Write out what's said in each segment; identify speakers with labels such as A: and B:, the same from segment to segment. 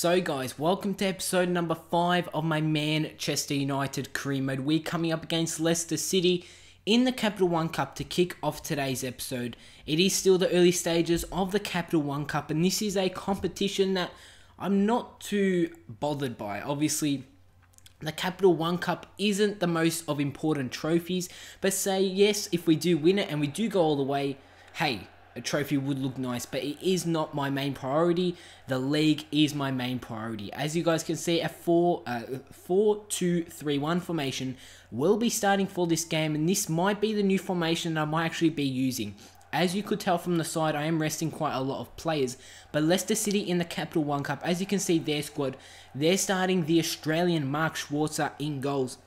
A: So guys, welcome to episode number 5 of my Manchester United career mode. We're coming up against Leicester City in the Capital One Cup to kick off today's episode. It is still the early stages of the Capital One Cup, and this is a competition that I'm not too bothered by. Obviously, the Capital One Cup isn't the most of important trophies, but say yes, if we do win it and we do go all the way, hey, a trophy would look nice, but it is not my main priority. The league is my main priority. As you guys can see, a 4-2-3-1 formation will be starting for this game, and this might be the new formation that I might actually be using. As you could tell from the side, I am resting quite a lot of players, but Leicester City in the Capital One Cup, as you can see their squad, they're starting the Australian Mark Schwarzer in goals.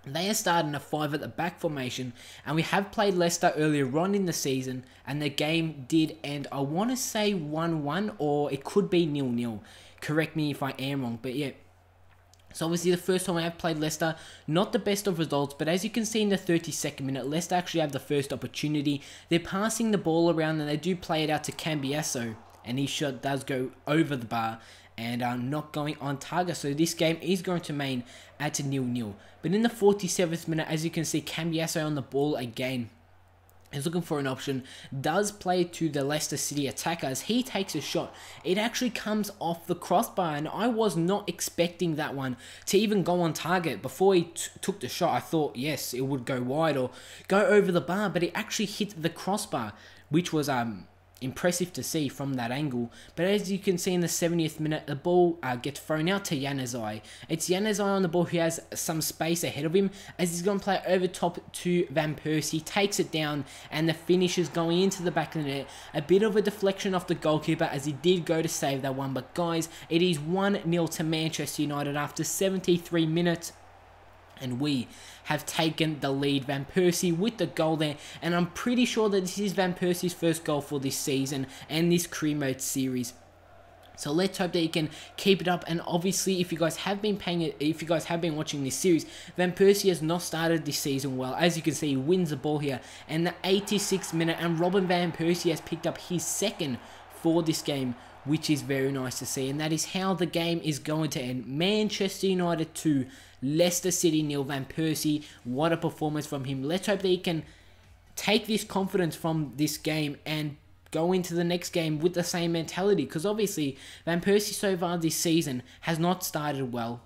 A: They are starting a 5 at the back formation, and we have played Leicester earlier on in the season, and the game did end, I want to say 1-1, or it could be 0-0. Correct me if I am wrong, but yeah. So obviously the first time I have played Leicester, not the best of results, but as you can see in the 32nd minute, Leicester actually have the first opportunity. They're passing the ball around, and they do play it out to Cambiasso, and his shot does go over the bar and not going on target. So this game is going to remain at a 0-0. But in the 47th minute, as you can see, Cambiasso on the ball again. He's looking for an option, does play to the Leicester City attacker as he takes a shot. It actually comes off the crossbar, and I was not expecting that one to even go on target. Before he took the shot, I thought, yes, it would go wide or go over the bar, but it actually hit the crossbar, which was impressive to see from that angle. But as you can see in the 70th minute, the ball gets thrown out to Januzaj. It's Januzaj on the ball who has some space ahead of him, as he's going to play over top to Van Persie, takes it down, and the finish is going into the back of the net. A bit of a deflection off the goalkeeper as he did go to save that one, but guys, it is 1-0 to Manchester United after 73 minutes. And we have taken the lead. Van Persie with the goal there, and I'm pretty sure that this is Van Persie's first goal for this season and this career mode series. So let's hope that he can keep it up. And obviously, if you guys have been watching this series, Van Persie has not started this season well. As you can see, he wins the ball here, and the 86th minute, and Robin Van Persie has picked up his second for this game, which is very nice to see. And that is how the game is going to end. Manchester United 2, Leicester City 0. Van Persie, what a performance from him. Let's hope that he can take this confidence from this game and go into the next game with the same mentality. Because obviously, Van Persie so far this season has not started well.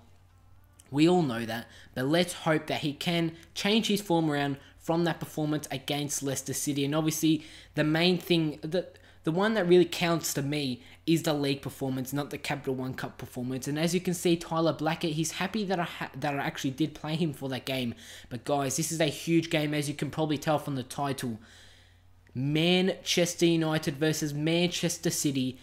A: We all know that. But let's hope that he can change his form around from that performance against Leicester City. And obviously, the main thing, the one that really counts to me is the league performance, not the Capital One Cup performance. And as you can see, Tyler Blackett, he's happy that I actually did play him for that game. But guys, this is a huge game, as you can probably tell from the title. Manchester United versus Manchester City.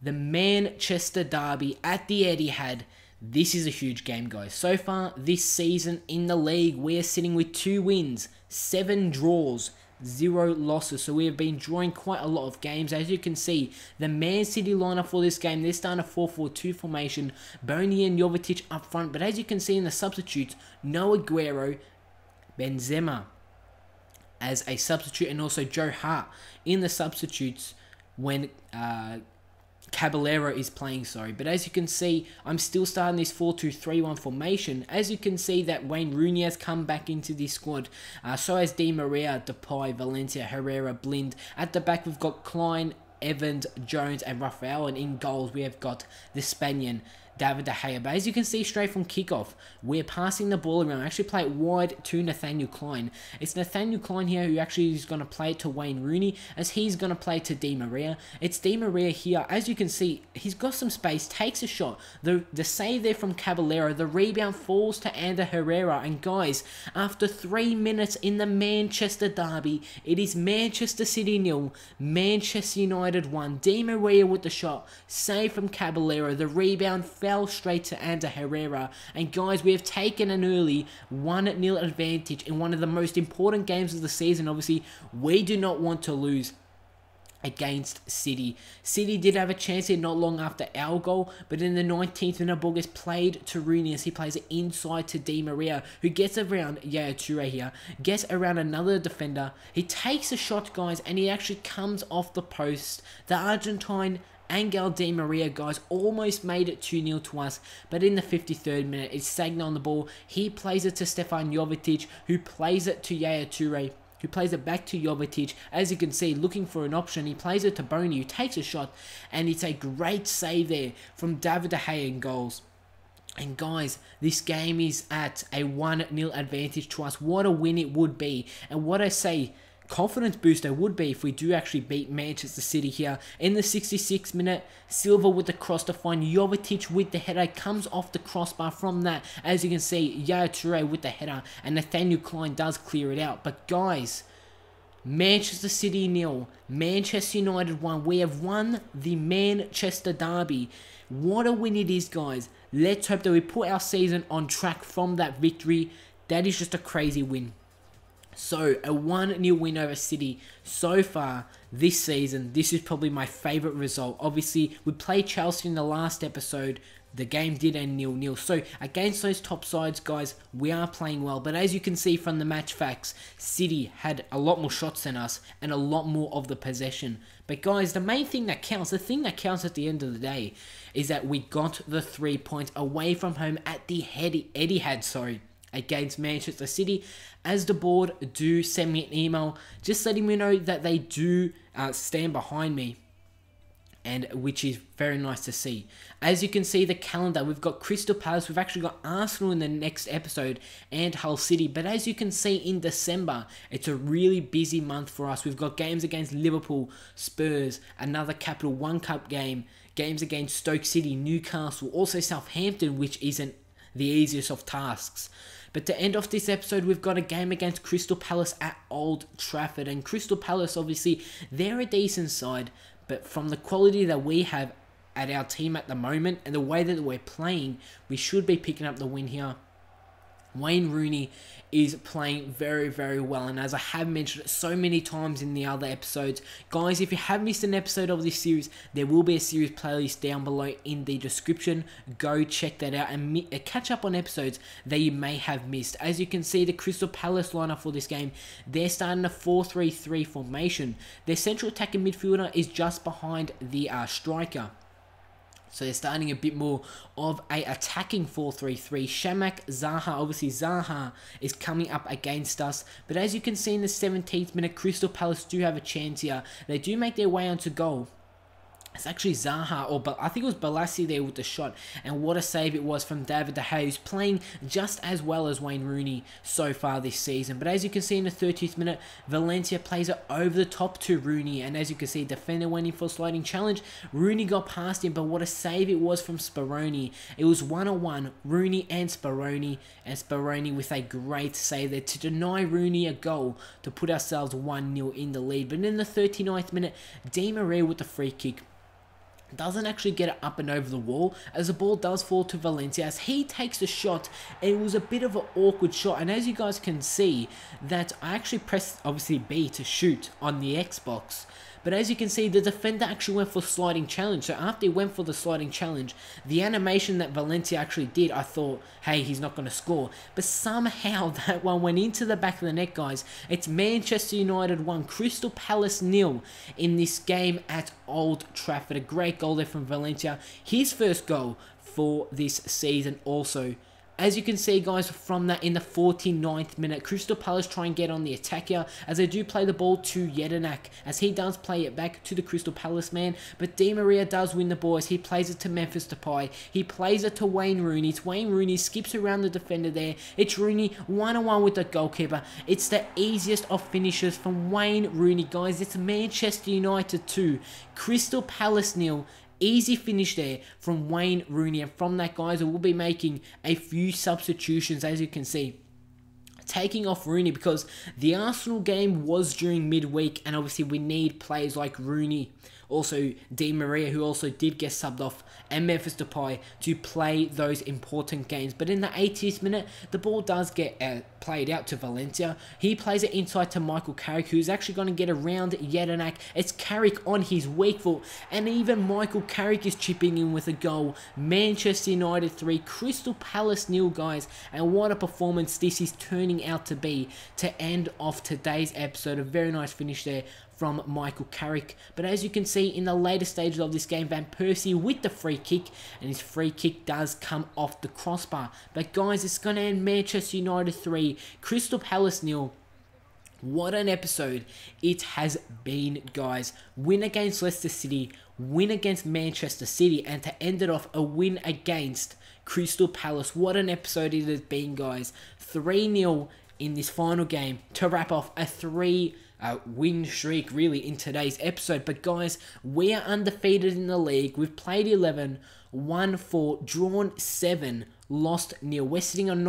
A: The Manchester Derby at the Etihad. This is a huge game, guys. So far this season in the league, we are sitting with 2 wins, 7 draws, 0 losses. So we have been drawing quite a lot of games. As you can see, the Man City lineup for this game, they're starting a 4-4-2 formation. Bony and Jovetic up front. But as you can see in the substitutes, no Aguero, Benzema as a substitute, and also Joe Hart in the substitutes when Caballero is playing, But as you can see, I'm still starting this 4-2-3-1 formation. As you can see that Wayne Rooney has come back into this squad. So has Di Maria, Depay, Valencia, Herrera, Blind. At the back, we've got Klein, Evans, Jones, and Rafael. And in goals, we have got the Spaniard, David De Gea. But as you can see straight from kickoff, we're passing the ball around. I actually play it wide to Nathaniel Klein. It's Nathaniel Klein here who actually is going to play it to Wayne Rooney, as he's going to play it to Di Maria. It's Di Maria here. As you can see, he's got some space, takes a shot. The save there from Caballero. The rebound falls to Ander Herrera. And guys, after 3 minutes in the Manchester Derby, it is Manchester City 0, Manchester United 1. Di Maria with the shot, save from Caballero. The rebound fell straight to Ander Herrera. And guys, we have taken an early 1-0 advantage in one of the most important games of the season. Obviously, we do not want to lose against City. City did have a chance here not long after our goal, but in the 19th minute, ball gets played to Rooney as he plays it inside to Di Maria, who gets around Yaya Toure here, gets around another defender. He takes a shot, guys, and he actually comes off the post. The Argentine Angel Di Maria, guys, almost made it 2-0 to us, but in the 53rd minute, it's Sagna on the ball. He plays it to Stefan Jovetic, who plays it to Yaya Toure, who plays it back to Jovetic. As you can see, looking for an option, he plays it to Bony, who takes a shot, and it's a great save there from David De Gea in goals. And guys, this game is at a 1-0 advantage to us. What a win it would be, and what I say, confidence booster would be if we do actually beat Manchester City here. In the 66th minute, Silva with the cross to find Jovetic with the header, comes off the crossbar. From that, as you can see, Yaya Toure with the header, and Nathaniel Klein does clear it out. But guys, Manchester City 0, Manchester United 1. We have won the Manchester derby. What a win it is, guys. Let's hope that we put our season on track from that victory. That is just a crazy win. So, a 1-0 win over City so far this season. This is probably my favourite result. Obviously, we played Chelsea in the last episode. The game did end 0-0. So, against those top sides, guys, we are playing well. But as you can see from the match facts, City had a lot more shots than us and a lot more of the possession. But guys, the main thing that counts, the thing that counts at the end of the day, is that we got the 3 points away from home at the Etihad, against Manchester City. As the board do send me an email just letting me know that they do stand behind me, and which is very nice to see. As you can see the calendar, we've got Crystal Palace, we've actually got Arsenal in the next episode, and Hull City. But as you can see in December, it's a really busy month for us. We've got games against Liverpool, Spurs, another Capital One Cup game, games against Stoke City, Newcastle, also Southampton, which isn't the easiest of tasks. But to end off this episode, we've got a game against Crystal Palace at Old Trafford. And Crystal Palace, obviously, they're a decent side. But from the quality that we have at our team at the moment and the way that we're playing, we should be picking up the win here. Wayne Rooney is playing very, very well. And as I have mentioned it so many times in the other episodes, guys, if you have missed an episode of this series, there will be a series playlist down below in the description. Go check that out and catch up on episodes that you may have missed. As you can see, the Crystal Palace lineup for this game, they're starting a 4-3-3 formation. Their central attacking midfielder is just behind the striker. So they're starting a bit more of a attacking 4-3-3. Shamak, Zaha, obviously Zaha is coming up against us. But as you can see in the 17th minute, Crystal Palace do have a chance here. They do make their way onto goal. It's actually Zaha, I think it was Balassi there with the shot. And what a save it was from David De Gea, who's playing just as well as Wayne Rooney so far this season. But as you can see in the 30th minute, Valencia plays it over the top to Rooney. And as you can see, defender went in for a sliding challenge. Rooney got past him, but what a save it was from Speroni. It was 1-on-1, Rooney and Speroni. And Speroni with a great save there to deny Rooney a goal to put ourselves 1-0 in the lead. But in the 39th minute, Di Maria with the free kick doesn't actually get it up and over the wall, as the ball does fall to Valencia as he takes the shot. It was a bit of an awkward shot, and as you guys can see that I actually pressed obviously B to shoot on the Xbox. But as you can see, the defender actually went for sliding challenge. So after he went for the sliding challenge, the animation that Valencia actually did, I thought, hey, he's not going to score. But somehow that one went into the back of the net, guys. It's Manchester United 1, Crystal Palace 0 in this game at Old Trafford. A great goal there from Valencia. His first goal for this season also. As you can see, guys, from that in the 49th minute, Crystal Palace try and get on the attack here as they do play the ball to Jedinak as he does play it back to the Crystal Palace man. But Di Maria does win the ball as he plays it to Memphis Depay. He plays it to Wayne Rooney. It's Wayne Rooney, skips around the defender there. It's Rooney 1-on-1 with the goalkeeper. It's the easiest of finishes from Wayne Rooney, guys. It's Manchester United 2, Crystal Palace 0. Easy finish there from Wayne Rooney. And from that, guys, we'll be making a few substitutions, as you can see. Taking off Rooney because the Arsenal game was during midweek, and obviously we need players like Rooney, also Di Maria, who also did get subbed off, and Memphis Depay to play those important games. But in the 80th minute, the ball does get played out to Valencia. He plays it inside to Michael Carrick, who's actually going to get around Jedinak. It's Carrick on his weak foot, and even Michael Carrick is chipping in with a goal. Manchester United 3, Crystal Palace 0, guys. And what a performance this is turning out to be to end off today's episode. A very nice finish there from Michael Carrick. But as you can see in the later stages of this game, Van Persie with the free kick, and his free kick does come off the crossbar. But guys, it's going to end Manchester United 3, Crystal Palace 0. What an episode it has been, guys. Win against Leicester City, win against Manchester City, and to end it off, a win against Crystal Palace. What an episode it has been, guys. 3-0 in this final game to wrap off a 3 win streak really in today's episode. But guys, we are undefeated in the league. We've played 11, won 4, drawn 7, lost 0. We're sitting on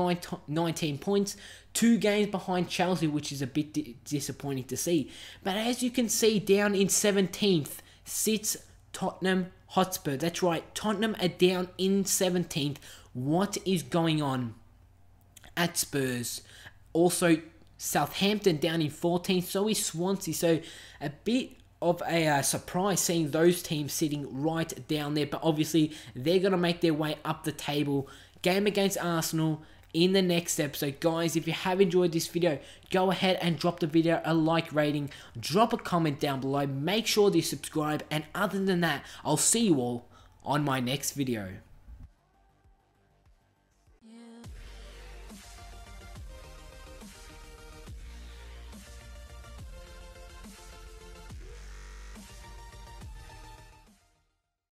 A: 19 points, 2 games behind Chelsea, which is a bit disappointing to see. But as you can see, down in 17th sits Tottenham Hotspur. That's right, Tottenham are down in 17th. What is going on at Spurs? Also, Southampton down in 14th, so is Swansea. So a bit of a surprise seeing those teams sitting right down there. But obviously, they're going to make their way up the table. Game against Arsenal in the next episode. Guys, if you have enjoyed this video, go ahead and drop the video a like rating. Drop a comment down below. Make sure to subscribe. And other than that, I'll see you all on my next video.